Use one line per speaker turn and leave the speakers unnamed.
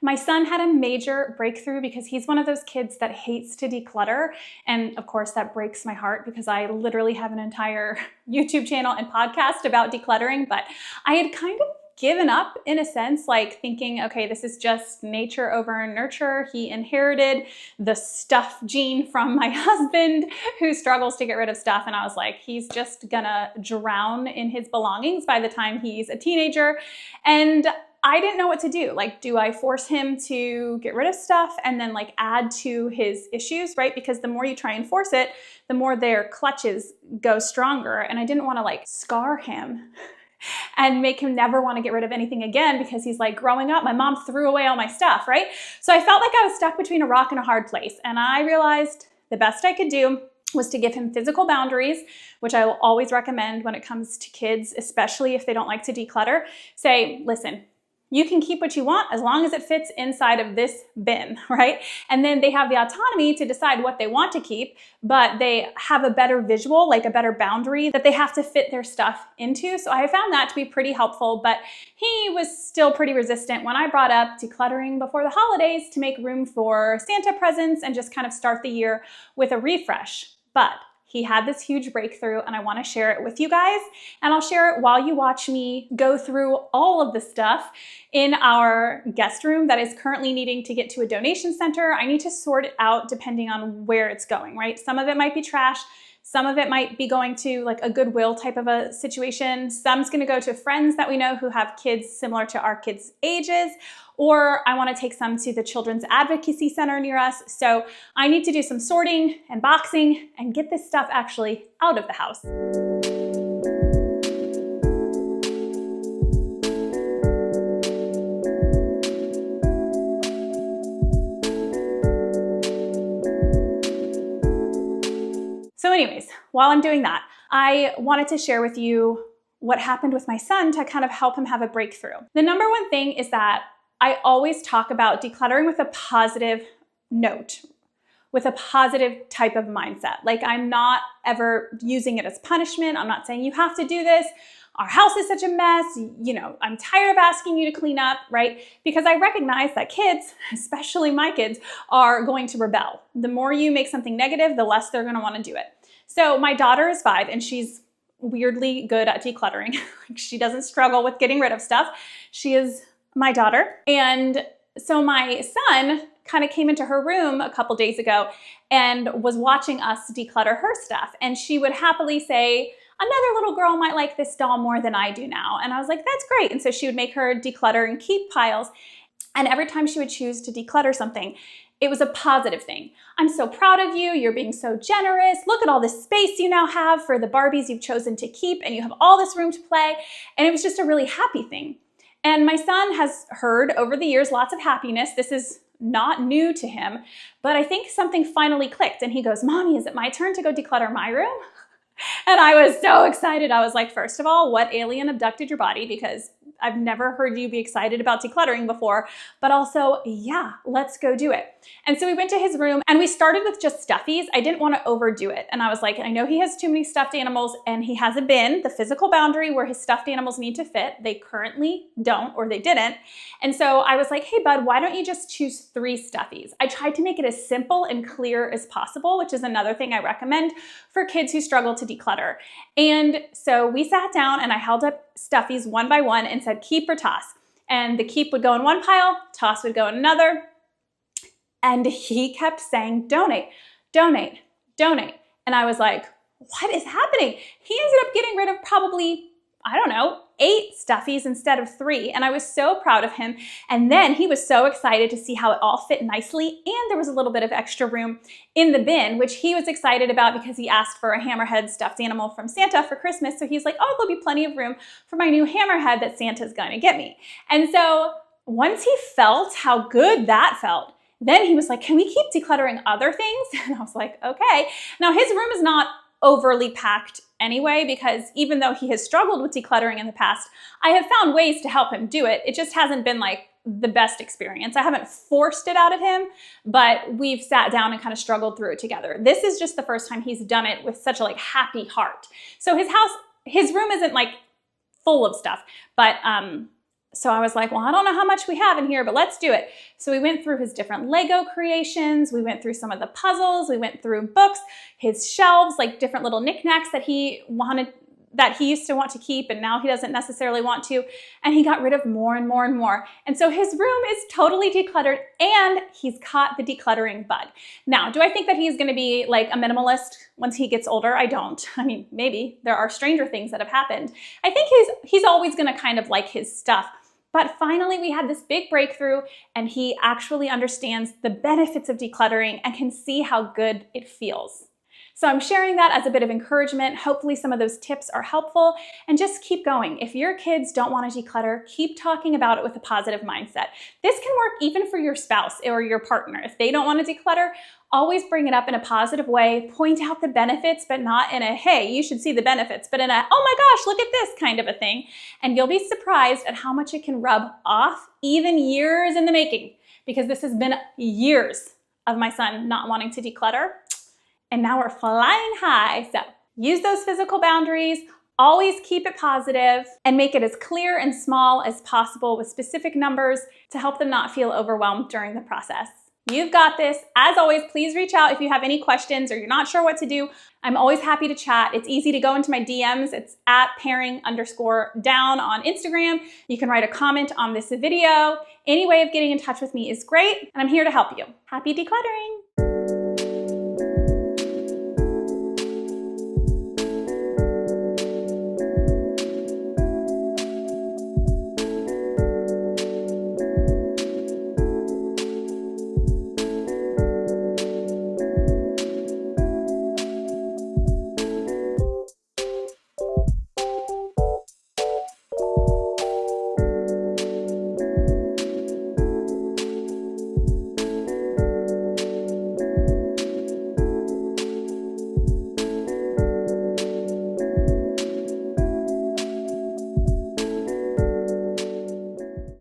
My son had a major breakthrough because he's one of those kids that hates to declutter. And of course, that breaks my heart because I literally have an entire YouTube channel and podcast about decluttering. But I had kind of given up in a sense, like thinking, okay, this is just nature over nurture. He inherited the stuff gene from my husband who struggles to get rid of stuff. And I was like, he's just gonna drown in his belongings by the time he's a teenager. And I didn't know what to do. Like, do I force him to get rid of stuff and then like add to his issues, right? Because the more you try and force it, the more their clutches go stronger. And I didn't want to like scar him and make him never want to get rid of anything again because he's like, growing up, my mom threw away all my stuff, right? So I felt like I was stuck between a rock and a hard place. And I realized the best I could do was to give him physical boundaries, which I will always recommend when it comes to kids, especially if they don't like to declutter. Say, listen, you can keep what you want as long as it fits inside of this bin, right? And then they have the autonomy to decide what they want to keep, but they have a better visual, like a better boundary that they have to fit their stuff into. So I found that to be pretty helpful, but he was still pretty resistant when I brought up decluttering before the holidays to make room for Santa presents and just kind of start the year with a refresh. But he had this huge breakthrough and I want to share it with you guys. And I'll share it while you watch me go through all of the stuff in our guest room that is currently needing to get to a donation center. I need to sort it out depending on where it's going, right? Some of it might be trash. Some of it might be going to like a Goodwill type of a situation. Some's going to go to friends that we know who have kids similar to our kids' ages, or I want to take some to the Children's Advocacy Center near us. So I need to do some sorting and boxing and get this stuff actually out of the house. So anyways, while I'm doing that, I wanted to share with you what happened with my son to kind of help him have a breakthrough. The number one thing is that I always talk about decluttering with a positive note, with a positive type of mindset. Like, I'm not ever using it as punishment. I'm not saying you have to do this. Our house is such a mess. You know, I'm tired of asking you to clean up, right? Because I recognize that kids, especially my kids, are going to rebel. The more you make something negative, the less they're going to want to do it. So my daughter is 5 and she's weirdly good at decluttering. She doesn't struggle with getting rid of stuff. She is my daughter. And so my son kind of came into her room a couple days ago and was watching us declutter her stuff. And she would happily say, another little girl might like this doll more than I do now. And I was like, that's great. And so she would make her declutter and keep piles. And every time she would choose to declutter something, it was a positive thing. I'm so proud of you. You're being so generous. Look at all this space you now have for the Barbies you've chosen to keep, and you have all this room to play. And it was just a really happy thing. And my son has heard over the years lots of happiness. This is not new to him, but I think something finally clicked and he goes, Mommy, is it my turn to go declutter my room? And I was so excited. I was like, first of all, what alien abducted your body? Because I've never heard you be excited about decluttering before, but also, yeah, let's go do it. And so we went to his room and we started with just stuffies. I didn't want to overdo it. And I was like, I know he has too many stuffed animals and he has a bin, the physical boundary where his stuffed animals need to fit. They currently don't, or they didn't. And so I was like, hey bud, why don't you just choose 3 stuffies? I tried to make it as simple and clear as possible, which is another thing I recommend for kids who struggle to declutter. And so we sat down and I held up stuffies one by one and said, keep or toss. And the keep would go in one pile, toss would go in another. And he kept saying, donate, donate, donate. And I was like, what is happening? He ended up getting rid of probably, I don't know, 8 stuffies instead of 3. And I was so proud of him. And then he was so excited to see how it all fit nicely. And there was a little bit of extra room in the bin, which he was excited about because he asked for a hammerhead stuffed animal from Santa for Christmas. So he's like, oh, there'll be plenty of room for my new hammerhead that Santa's going to get me. And so once he felt how good that felt, then he was like, can we keep decluttering other things? And I was like, okay. Now his room is not overly packed anyway, because even though he has struggled with decluttering in the past, I have found ways to help him do it. It just hasn't been like the best experience. I haven't forced it out of him, but we've sat down and kind of struggled through it together. This is just the first time he's done it with such a like happy heart. So his room isn't like full of stuff, but So I was like, well, I don't know how much we have in here, but let's do it. So we went through his different Lego creations. We went through some of the puzzles. We went through books, his shelves, like different little knickknacks that he used to want to keep and now he doesn't necessarily want to. And he got rid of more and more and more. And so his room is totally decluttered and he's caught the decluttering bug. Now, do I think that he's going to be like a minimalist once he gets older? I don't. I mean, maybe there are stranger things that have happened. I think he's always going to kind of like his stuff. But finally, we had this big breakthrough and he actually understands the benefits of decluttering and can see how good it feels. So I'm sharing that as a bit of encouragement. Hopefully some of those tips are helpful and just keep going. If your kids don't want to declutter, keep talking about it with a positive mindset. This can work even for your spouse or your partner. If they don't want to declutter, always bring it up in a positive way, point out the benefits, but not in a, hey, you should see the benefits, but in a, oh my gosh, look at this kind of a thing. And you'll be surprised at how much it can rub off, even years in the making, because this has been years of my son not wanting to declutter. And now we're flying high. So use those physical boundaries, always keep it positive, and make it as clear and small as possible with specific numbers to help them not feel overwhelmed during the process. You've got this. As always, please reach out if you have any questions or you're not sure what to do. I'm always happy to chat. It's easy to go into my DMs. It's at paring_down on Instagram. You can write a comment on this video. Any way of getting in touch with me is great, and I'm here to help you. Happy decluttering.